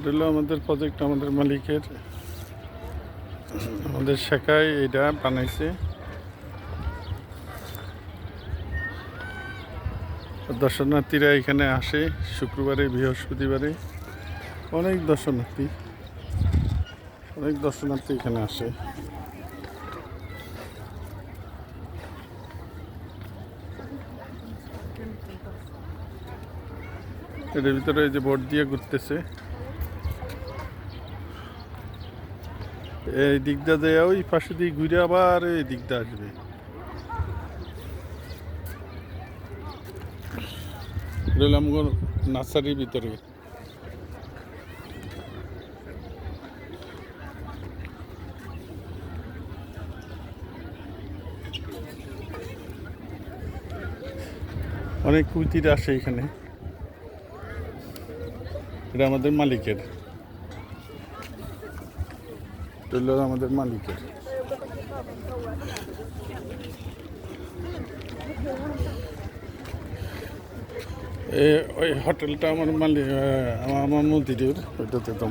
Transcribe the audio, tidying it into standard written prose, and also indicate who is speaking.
Speaker 1: এটা হলো আমাদের প্রজেক্ট, আমাদের মালিকের, আমাদের শাখায় এটা বানাইছে। দর্শনার্থীরা এখানে আসে শুক্রবারে, বৃহস্পতিবারে। অনেক দর্শনার্থী এখানে আসে। এর ভিতরে এই যে বোট দিয়ে ঘুরতেছে, এই দিকটা দিয়ে ওই পাশে দিয়ে ঘুরে আবার এই দিকটা আসবে। রেলামগড় নার্সারির ভিতরে। অনেক কুইতিরা আসে এখানে। এটা আমাদের মালিকের, আমাদের মালিকের। ওই হোটেলটা আমার মালিক, আমার মন্দিরের, ওইটাতে তো